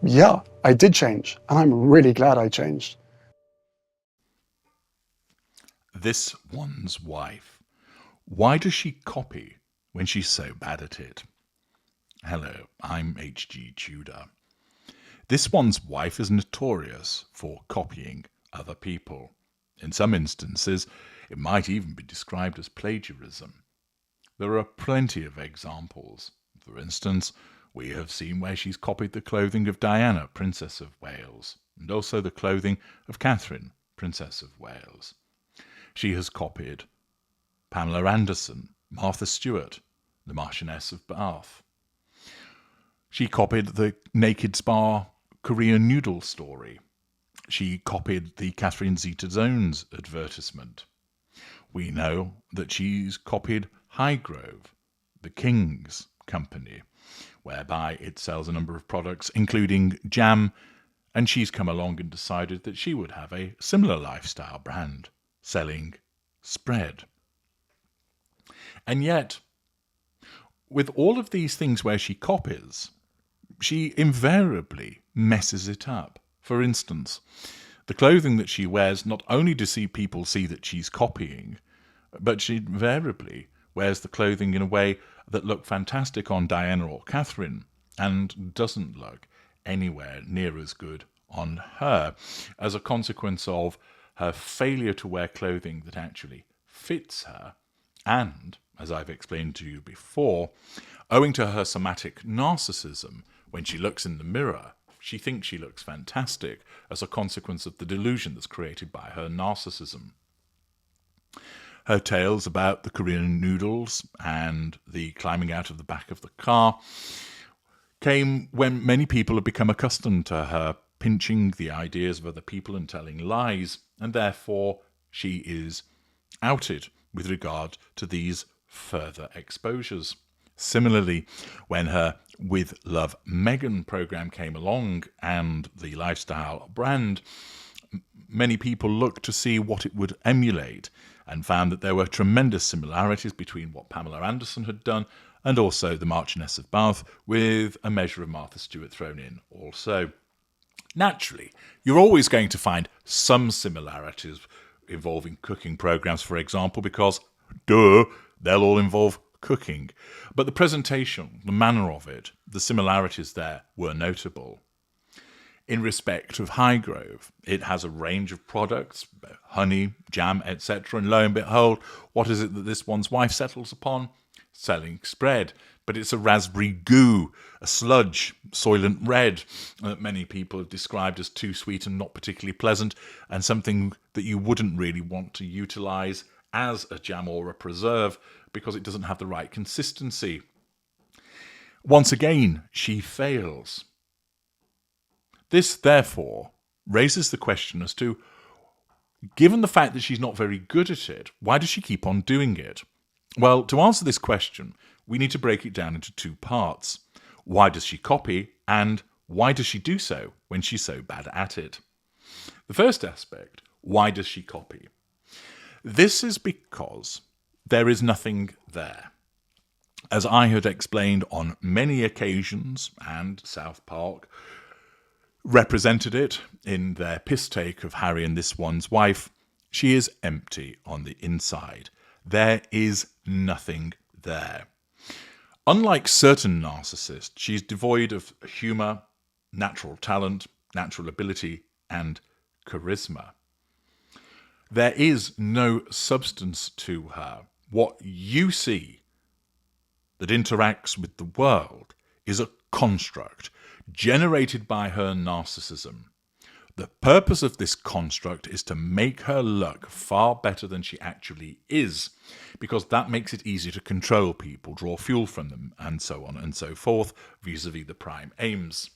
Yeah, I did change, and I'm really glad I changed. This one's wife. Why does she copy when she's so bad at it? Hello, I'm HG Tudor. This one's wife is notorious for copying other people. In some instances, it might even be described as plagiarism. There are plenty of examples. For instance, we have seen where she's copied the clothing of Diana, Princess of Wales, and also the clothing of Catherine, Princess of Wales. She has copied Pamela Anderson, Martha Stewart, the Marchioness of Bath. She copied the Naked Spa Korean noodle story. She copied the Catherine Zeta-Jones advertisement. We know that she's copied Highgrove, the King's company, whereby it sells a number of products, including jam, and she's come along and decided that she would have a similar lifestyle brand selling spread. And yet, with all of these things where she copies, she invariably messes it up. For instance, the clothing that she wears, not only do people see that she's copying, but she invariably wears the clothing in a way that looked fantastic on Diana or Catherine and doesn't look anywhere near as good on her, as a consequence of her failure to wear clothing that actually fits her, and, as I've explained to you before, owing to her somatic narcissism, when she looks in the mirror, she thinks she looks fantastic as a consequence of the delusion that's created by her narcissism. Her tales about the Korean noodles and the climbing out of the back of the car came when many people had become accustomed to her pinching the ideas of other people and telling lies, and therefore she is outed with regard to these further exposures. Similarly, when her With Love Meghan program came along and the lifestyle brand, many people looked to see what it would emulate and found that there were tremendous similarities between what Pamela Anderson had done and also the Marchioness of Bath, with a measure of Martha Stewart thrown in also. Naturally, you're always going to find some similarities involving cooking programs, for example, because, duh, they'll all involve cooking. But the presentation, the manner of it, the similarities there were notable. In respect of Highgrove, it has a range of products, honey, jam, etc. And lo and behold, what is it that this one's wife settles upon? Selling spread. But it's a raspberry goo, a sludge, soylent red, that many people have described as too sweet and not particularly pleasant, and something that you wouldn't really want to utilise as a jam or a preserve because it doesn't have the right consistency. Once again, she fails. This, therefore, raises the question as to, given the fact that she's not very good at it, why does she keep on doing it? Well, to answer this question, we need to break it down into two parts. Why does she copy, and why does she do so when she's so bad at it? The first aspect, why does she copy? This is because there is nothing there. As I had explained on many occasions, and South Park represented it in their piss take of Harry and this one's wife, she is empty on the inside. There is nothing there. Unlike certain narcissists, she's devoid of humour, natural talent, natural ability, and charisma. There is no substance to her. What you see that interacts with the world is a construct generated by her narcissism. The purpose of this construct is to make her look far better than she actually is, because that makes it easier to control people, draw fuel from them, and so on and so forth, vis-a-vis the prime aims.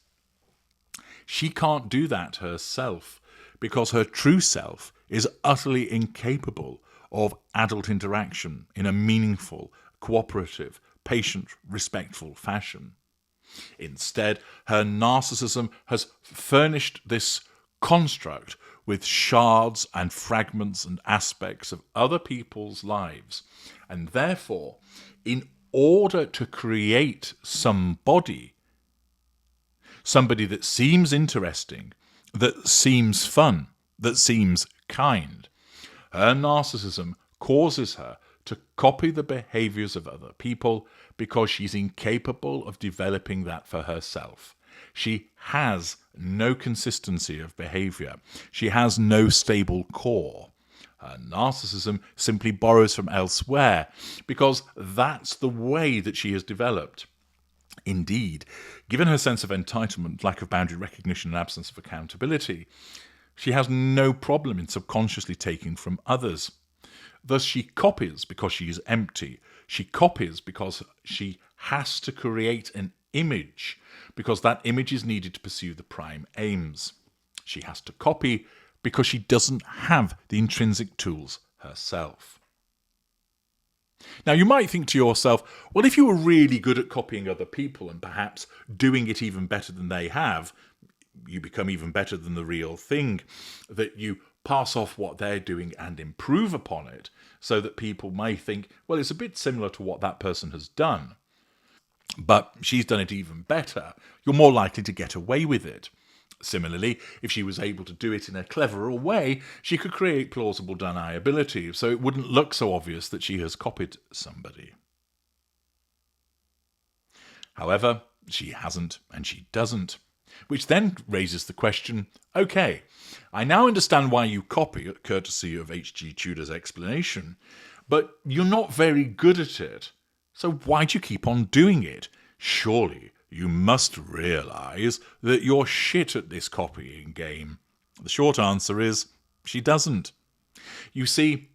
She can't do that herself, because her true self is utterly incapable of adult interaction in a meaningful, cooperative, patient, respectful fashion. Instead, her narcissism has furnished this construct with shards and fragments and aspects of other people's lives. And therefore, in order to create somebody, somebody that seems interesting, that seems fun, that seems kind. Her narcissism causes her to copy the behaviors of other people because she's incapable of developing that for herself. She has no consistency of behavior. She has no stable core. Her narcissism simply borrows from elsewhere because that's the way that she has developed. Indeed, given her sense of entitlement, lack of boundary recognition, and absence of accountability, she has no problem in subconsciously taking from others. Thus, she copies because she is empty. She copies because she has to create an image, because that image is needed to pursue the prime aims. She has to copy because she doesn't have the intrinsic tools herself. Now, you might think to yourself, well, if you were really good at copying other people and perhaps doing it even better than they have, you become even better than the real thing, that you pass off what they're doing and improve upon it so that people may think, well, it's a bit similar to what that person has done, but she's done it even better. You're more likely to get away with it. Similarly, if she was able to do it in a cleverer way, she could create plausible deniability, so it wouldn't look so obvious that she has copied somebody. However, she hasn't and she doesn't, which then raises the question, okay, I now understand why you copy, courtesy of HG Tudor's explanation, but you're not very good at it, so why do you keep on doing it? Surely you must realise that you're shit at this copying game. The short answer is, she doesn't. You see,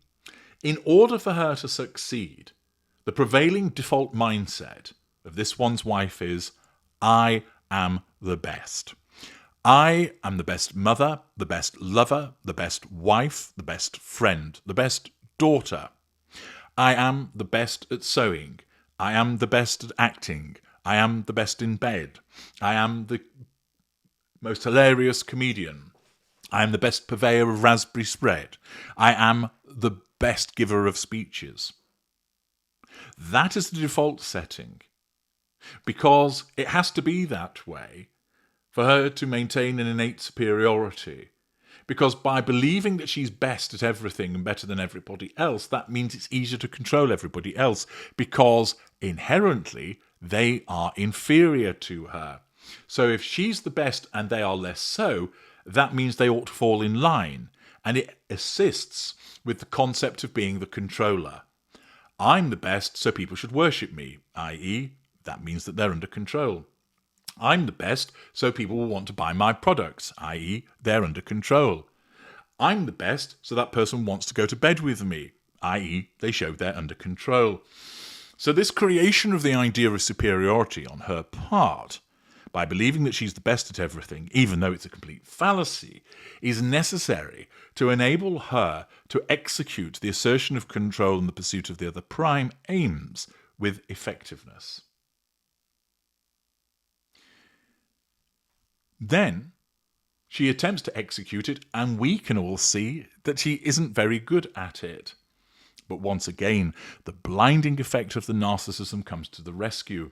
in order for her to succeed, the prevailing default mindset of this one's wife is, I am the best. I am the best mother, the best lover, the best wife, the best friend, the best daughter. I am the best at sewing. I am the best at acting. I am the best in bed. I am the most hilarious comedian. I am the best purveyor of raspberry spread. I am the best giver of speeches. That is the default setting, because it has to be that way for her to maintain an innate superiority. Because by believing that she's best at everything and better than everybody else, that means it's easier to control everybody else, because inherently they are inferior to her. So if she's the best and they are less so, that means they ought to fall in line, and it assists with the concept of being the controller. I'm the best, so people should worship me, i.e., that means that they're under control. I'm the best, so people will want to buy my products, i.e., they're under control. I'm the best, so that person wants to go to bed with me, i.e., they show they're under control. So this creation of the idea of superiority on her part, by believing that she's the best at everything, even though it's a complete fallacy, is necessary to enable her to execute the assertion of control in the pursuit of the other prime aims with effectiveness. Then she attempts to execute it, and we can all see that she isn't very good at it. But once again, the blinding effect of the narcissism comes to the rescue.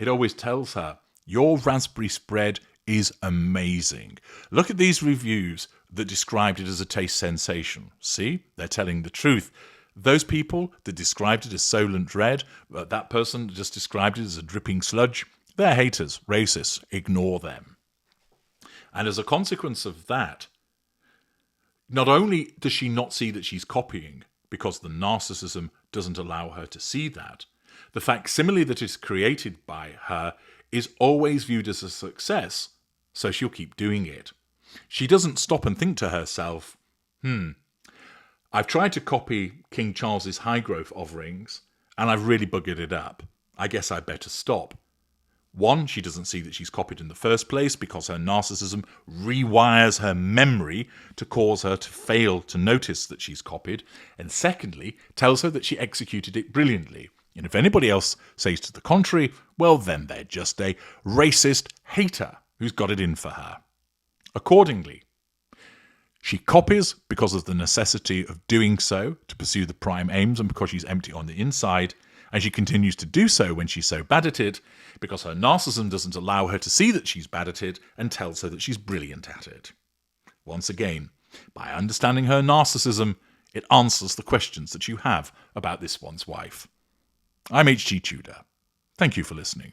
It always tells her, your raspberry spread is amazing. Look at these reviews that described it as a taste sensation. See, they're telling the truth. Those people that described it as Solent Red, that person that just described it as a dripping sludge, they're haters, racists, ignore them. And as a consequence of that, not only does she not see that she's copying, because the narcissism doesn't allow her to see that, the facsimile that is created by her is always viewed as a success, so she'll keep doing it. She doesn't stop and think to herself, I've tried to copy King Charles's high growth offerings, and I've really buggered it up. I guess I'd better stop. One, she doesn't see that she's copied in the first place because her narcissism rewires her memory to cause her to fail to notice that she's copied. And secondly, tells her that she executed it brilliantly. And if anybody else says to the contrary, well, then they're just a racist hater who's got it in for her. Accordingly, she copies because of the necessity of doing so to pursue the prime aims and because she's empty on the inside. And she continues to do so when she's so bad at it because her narcissism doesn't allow her to see that she's bad at it and tells her that she's brilliant at it. Once again, by understanding her narcissism, it answers the questions that you have about this one's wife. I'm HG Tudor. Thank you for listening.